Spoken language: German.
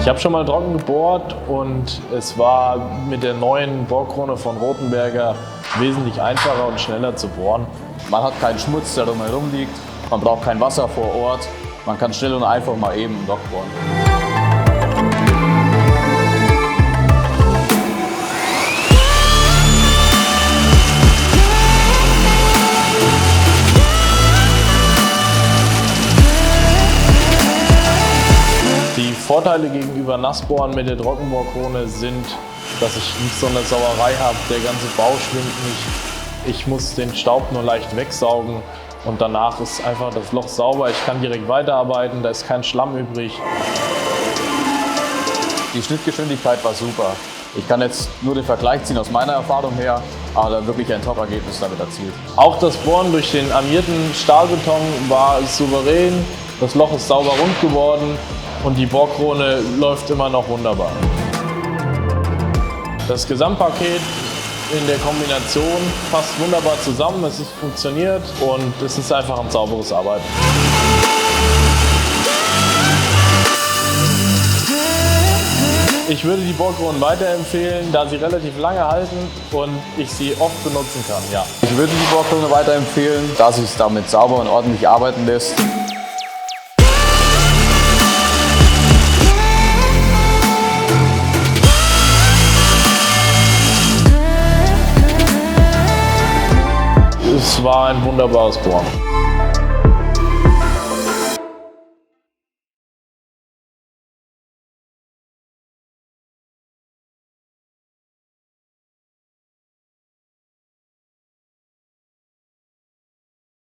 Ich habe schon mal trocken gebohrt und es war mit der neuen Bohrkrone von Rothenberger wesentlich einfacher und schneller zu bohren. Man hat keinen Schmutz, der drumherum liegt, man braucht kein Wasser vor Ort, man kann schnell und einfach mal eben ein Loch bohren. Die Vorteile gegenüber Nassbohren mit der Trockenbohrkrone sind, dass ich nicht so eine Sauerei habe, der ganze Bau schwimmt nicht. Ich muss den Staub nur leicht wegsaugen und danach ist einfach das Loch sauber. Ich kann direkt weiterarbeiten, da ist kein Schlamm übrig. Die Schnittgeschwindigkeit war super. Ich kann jetzt nur den Vergleich ziehen aus meiner Erfahrung her, aber wirklich ein Top-Ergebnis damit erzielt. Auch das Bohren durch den armierten Stahlbeton war souverän. Das Loch ist sauber rund geworden und die Bohrkrone läuft immer noch wunderbar. Das Gesamtpaket in der Kombination passt wunderbar zusammen, es funktioniert und es ist einfach ein sauberes Arbeiten. Ich würde die Bohrkronen weiterempfehlen, da sie relativ lange halten und ich sie oft benutzen kann. Ja. Ich würde die Bohrkrone weiterempfehlen, da sich damit sauber und ordentlich arbeiten lässt. Es war ein wunderbares Bohren.